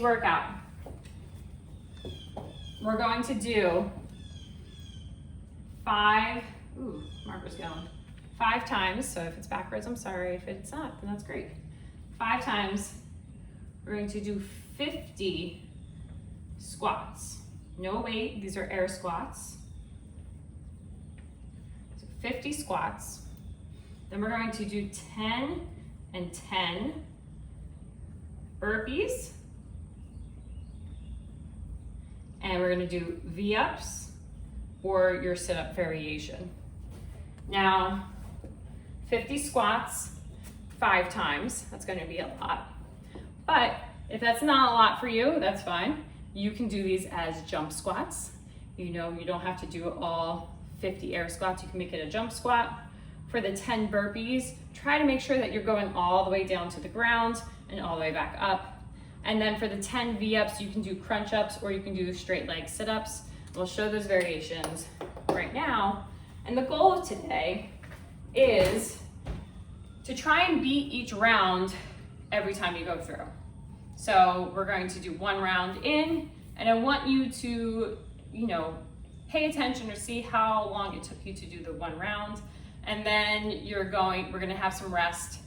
Workout. We're going to do marker's going. 5 times, so if it's backwards, I'm sorry. If it's not, then that's great. 5 times, we're going to do 50 squats. No weight, these are air squats. So 50 squats. Then we're going to do 10 and 10 burpees. And we're gonna do V-ups or your sit-up variation. Now, 50 squats 5 times, that's gonna be a lot. But if that's not a lot for you, that's fine. You can do these as jump squats. You know, you don't have to do all 50 air squats, you can make it a jump squat. For the 10 burpees, try to make sure that you're going all the way down to the ground and all the way back up. And then for the 10 V-ups, you can do crunch ups or you can do straight leg sit-ups. We'll show those variations right now. And the goal of today is to try and beat each round every time you go through. So we're going to do 1 round in, and I want you to, pay attention or see how long it took you to do the 1 round. And then we're gonna have some rest.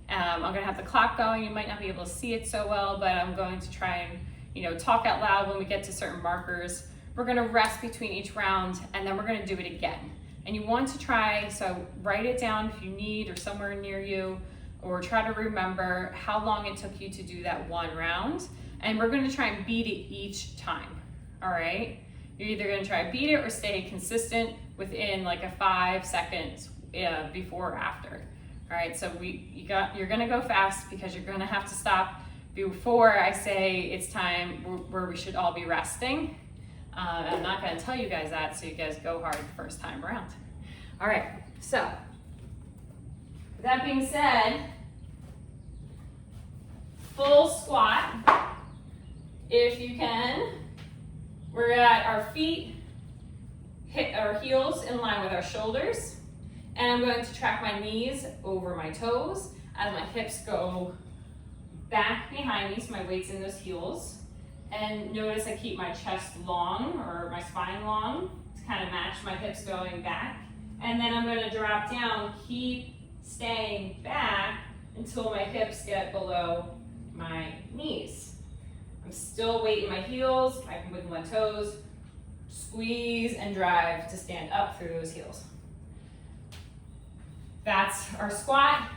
I'm gonna have the clock going. You might not be able to see it so well, but I'm going to try and, talk out loud when we get to certain markers. We're gonna rest between each round, and then we're gonna do it again. And you want to try, so write it down if you need or somewhere near you, or try to remember how long it took you to do that 1 round. And we're gonna try and beat it each time, all right? You're either gonna try and beat it or stay consistent within like a 5 seconds before or after. All right, so you're gonna go fast because you're gonna have to stop before I say it's time where we should all be resting. I'm not gonna tell you guys that, so you guys go hard the first time around. All right, so with that being said, full squat, if you can. We're at our feet, hit our heels in line with our shoulders. And I'm going to track my knees over my toes as my hips go back behind me, so my weight's in those heels. And notice I keep my chest long or my spine long to kind of match my hips going back. And then I'm going to drop down, keep staying back until my hips get below my knees. I'm still weighting my heels, I can wiggle my toes, squeeze and drive to stand up through those heels. That's our squat,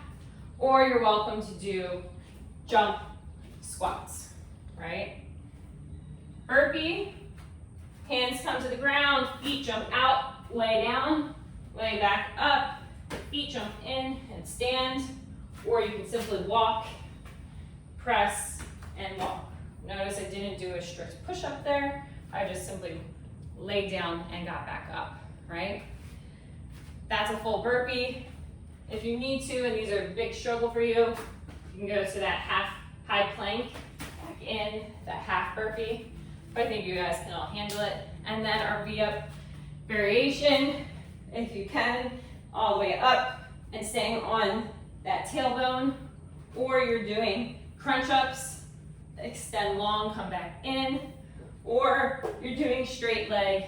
or you're welcome to do jump squats, right? Burpee, hands come to the ground, feet jump out, lay down, lay back up, feet jump in and stand, or you can simply walk, press, and walk. Notice I didn't do a strict push-up there, I just simply laid down and got back up, right? That's a full burpee. If you need to, and these are a big struggle for you, you can go to that half high plank, back in, that half burpee. But I think you guys can all handle it. And then our V-up variation, if you can, all the way up and staying on that tailbone. Or you're doing crunch ups, extend long, come back in. Or you're doing straight leg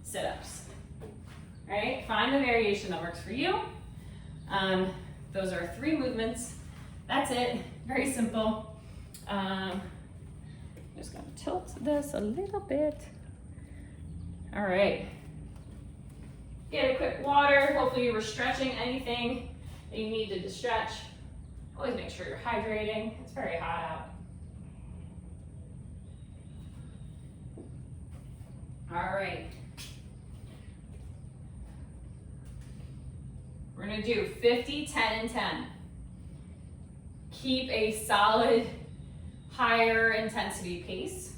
sit-ups. All right, find the variation that works for you. Those are 3 movements. That's it, very simple. I'm just gonna tilt this a little bit. All right. Get a quick water. Hopefully you were stretching anything that you needed to stretch. Always make sure you're hydrating. It's very hot out. All right. We're gonna do 50, 10, and 10. Keep a solid, higher intensity pace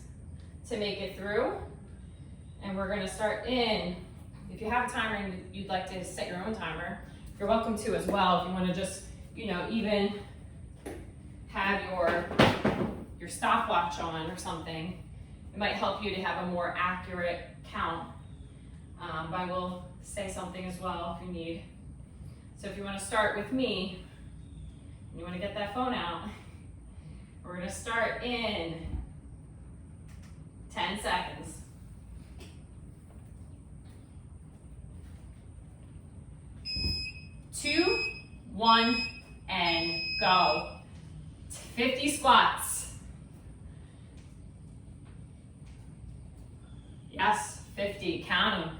to make it through. And we're gonna start in, if you have a timer and you'd like to set your own timer, you're welcome to as well. If you wanna just, even have your stopwatch on or something, it might help you to have a more accurate count. But I will say something as well if you need. So if you want to start with me, you want to get that phone out, we're going to start in 10 seconds. Two, one, and go. 50 squats. Yes, 50, count them.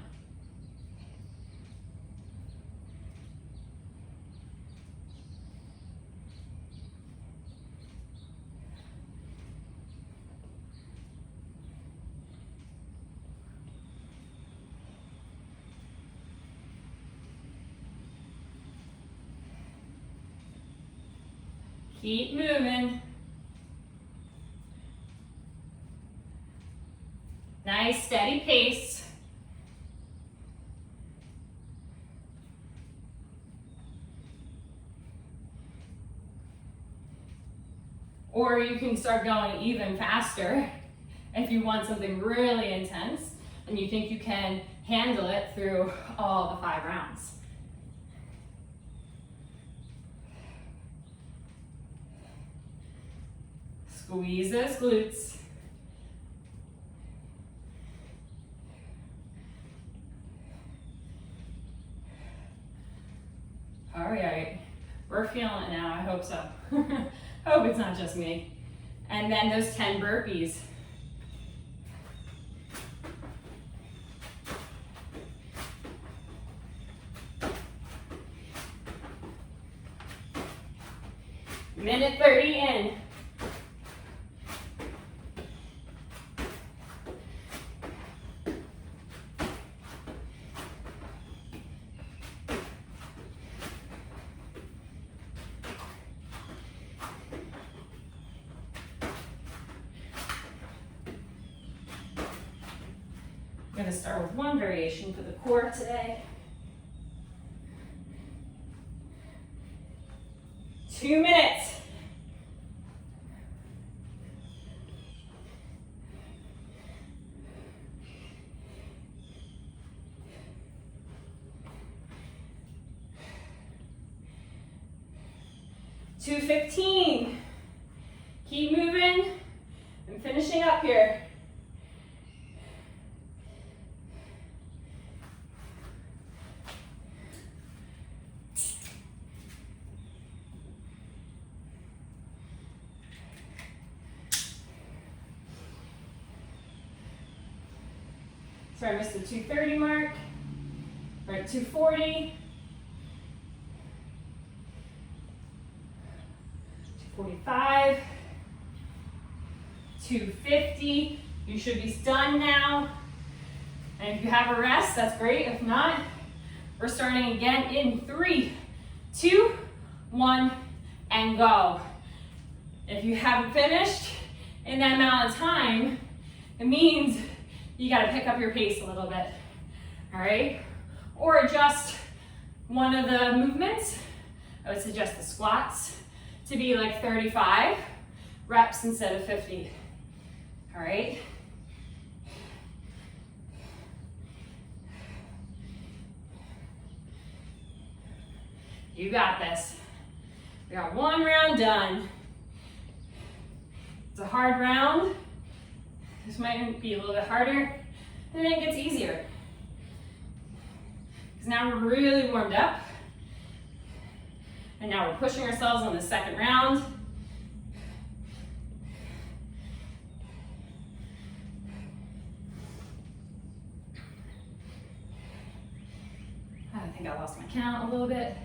Keep moving. Nice, steady pace. Or you can start going even faster if you want something really intense and you think you can handle it through all the 5 rounds. Squeeze those glutes. All right, we're feeling it now, I hope so. Hope it's not just me. And then those 10 burpees. Minute 30 in. I'm going to start with one variation for the core today. 2 minutes. $2:15. Keep moving and finishing up here. So I missed the 2:30 mark. We're at 2:40. 2:45. 2:50. You should be done now. And if you have a rest, that's great. If not, we're starting again in 3, 2, 1, and go. If you haven't finished in that amount of time, it means you gotta pick up your pace a little bit, all right? Or adjust one of the movements. I would suggest the squats to be like 35 reps instead of 50, all right? You got this. We got 1 round done. It's a hard round. This might be a little bit harder, and then it gets easier. Because now we're really warmed up. And now we're pushing ourselves on the second round. I think I lost my count a little bit.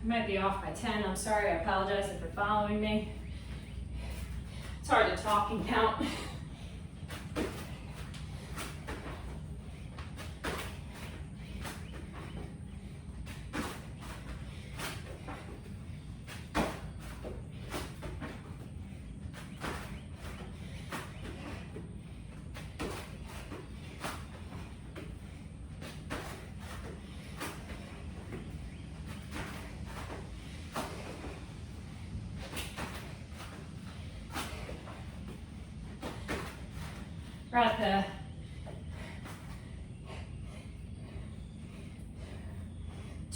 Might be off by 10. I'm sorry. I apologize if you're following me. It's hard to talk and count. We're at the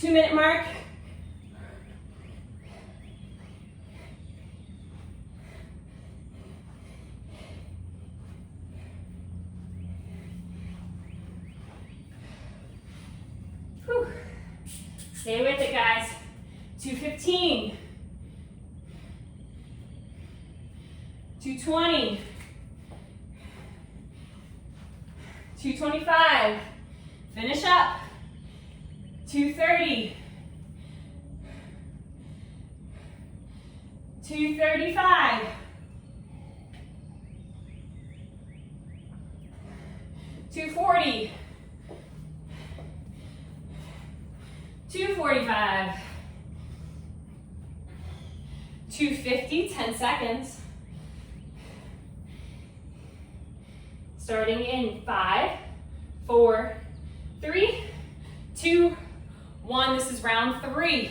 two-minute mark. Whew. Stay with it, guys. 215. 220. 225. Finish up. 230. 235. 240. 245. 250, 10 seconds. Starting in 5, 4, 3, 2, 1. This is round 3.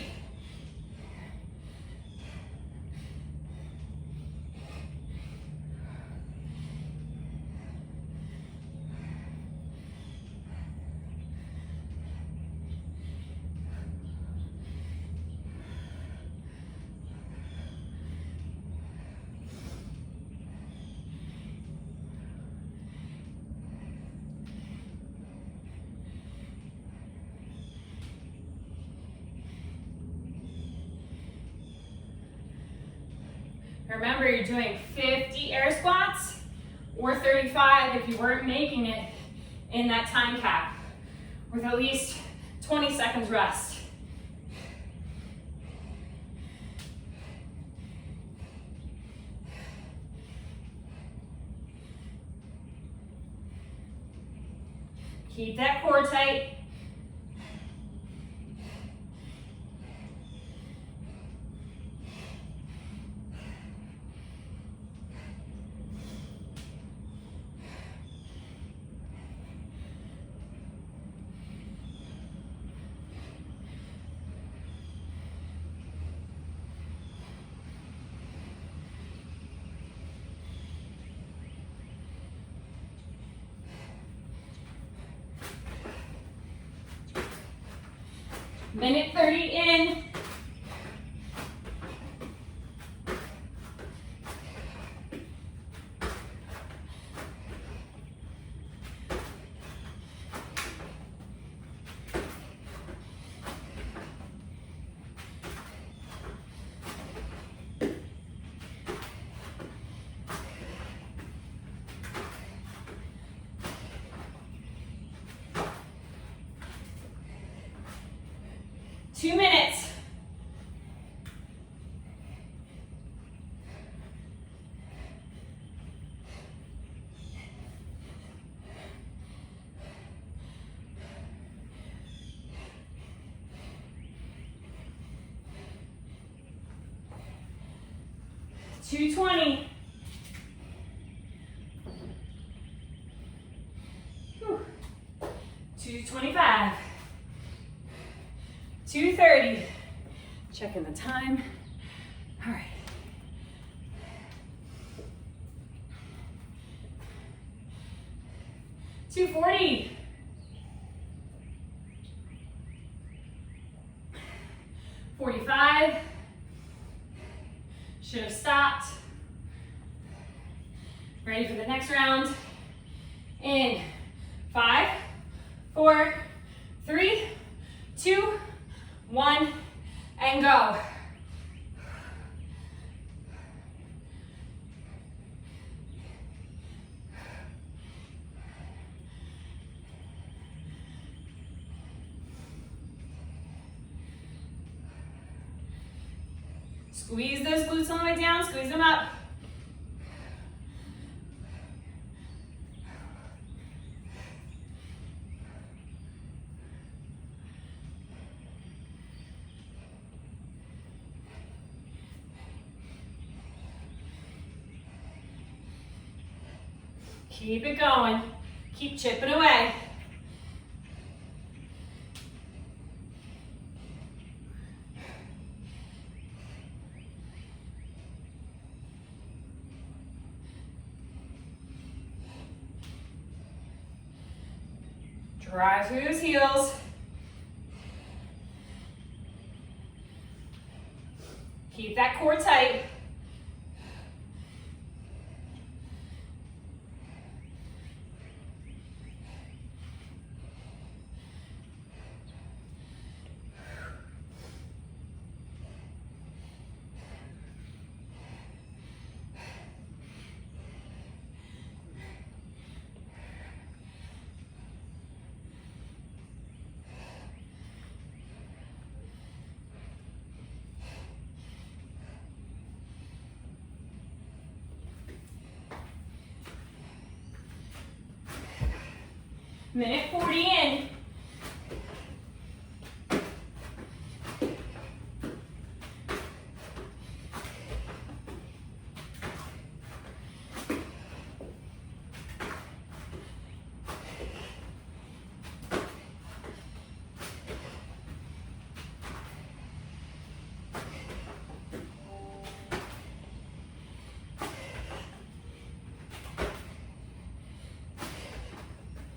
Remember, you're doing 50 air squats or 35 if you weren't making it in that time cap, with at least 20 seconds rest. Keep that core tight. Minute 30 in. Two minutes. $220. 225. 230. Checking the time. All right. $240. 45. Should have stopped. Ready for the next round. In 5, 4, 3, 2, 1, and go. Squeeze those glutes all the way down, squeeze them up. Keep it going. Keep chipping away. Drive through those heels. Keep that core tight. Minute 40 in.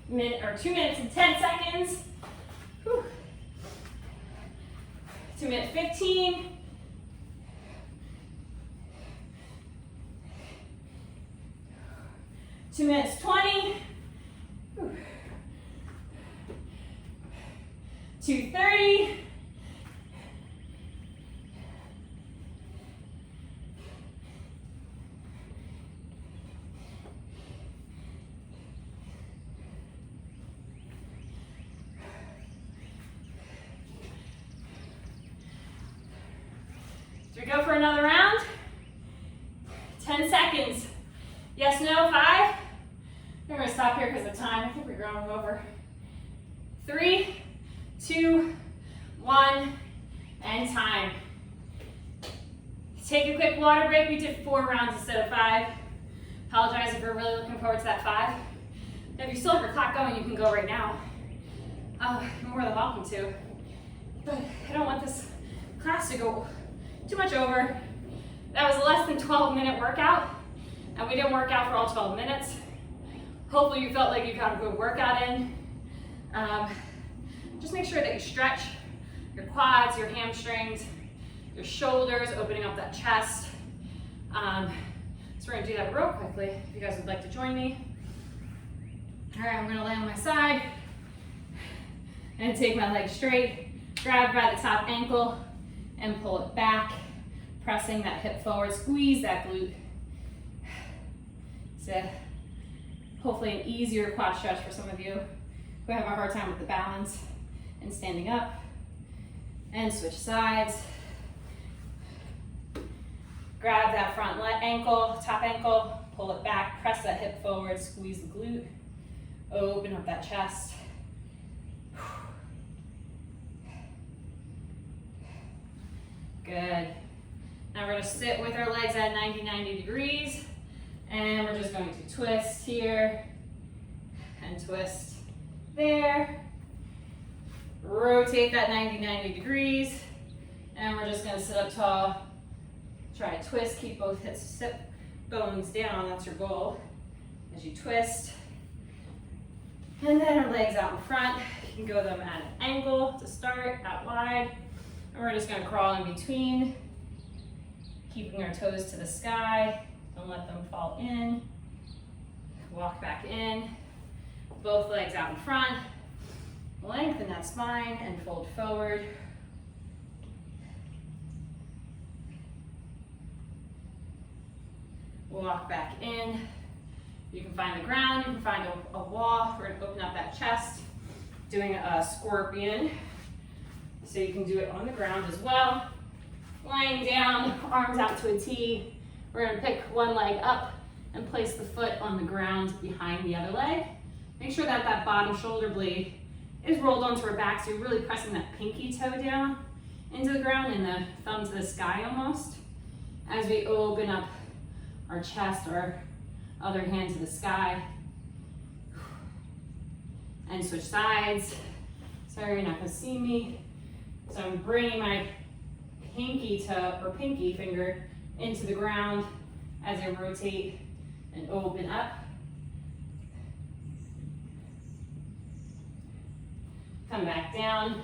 Minute or 2 minutes and 10 seconds. Whew. 2 minutes 15. Two minutes 20. Whew. 2:30. Should we go for another round? 10 seconds. Yes, no, 5. We're going to stop here because of time. I think we're going over. 3, 2, 1, and time. Take a quick water break. We did 4 rounds instead of 5. Apologize if you're really looking forward to that 5. If you still have your clock going, you can go right now. You're more than welcome to. But I don't want this class to go too much over. That was a less than 12-minute workout, and we didn't work out for all 12 minutes. Hopefully you felt like you got a good workout in. Just make sure that you stretch your quads, your hamstrings, your shoulders, opening up that chest. So we're gonna do that real quickly if you guys would like to join me. All right, I'm gonna lay on my side and take my leg straight, grab by the top ankle and pull it back, pressing that hip forward, squeeze that glute. So hopefully an easier quad stretch for some of you who have a hard time with the balance and standing up. And switch sides. Grab that front ankle, top ankle, pull it back, press that hip forward, squeeze the glute, open up that chest. Good. Now we're going to sit with our legs at 90 degrees, and we're just going to twist here and twist there. Rotate that 90 degrees, and we're just going to sit up tall. Try to twist, keep both hips, sit bones down, that's your goal as you twist. And then our legs out in front. You can go them at an angle to start, out wide. And we're just going to crawl in between, keeping our toes to the sky. Don't let them fall in. Walk back in. Both legs out in front. Lengthen that spine and fold forward. Walk back in. You can find the ground, you can find a wall. We're going to open up that chest, doing a scorpion. So you can do it on the ground as well. Lying down, arms out to a T. We're going to pick one leg up and place the foot on the ground behind the other leg. Make sure that that bottom shoulder blade is rolled onto our back, so you're really pressing that pinky toe down into the ground and the thumb to the sky almost. As we open up our chest, our other hand to the sky. And switch sides. Sorry, you're not gonna see me. So I'm bringing my pinky toe or pinky finger into the ground as I rotate and open up. Come back down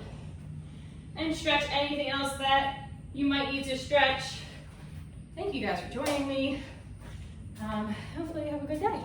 and stretch anything else that you might need to stretch. Thank you guys for joining me. Hopefully you have a good day.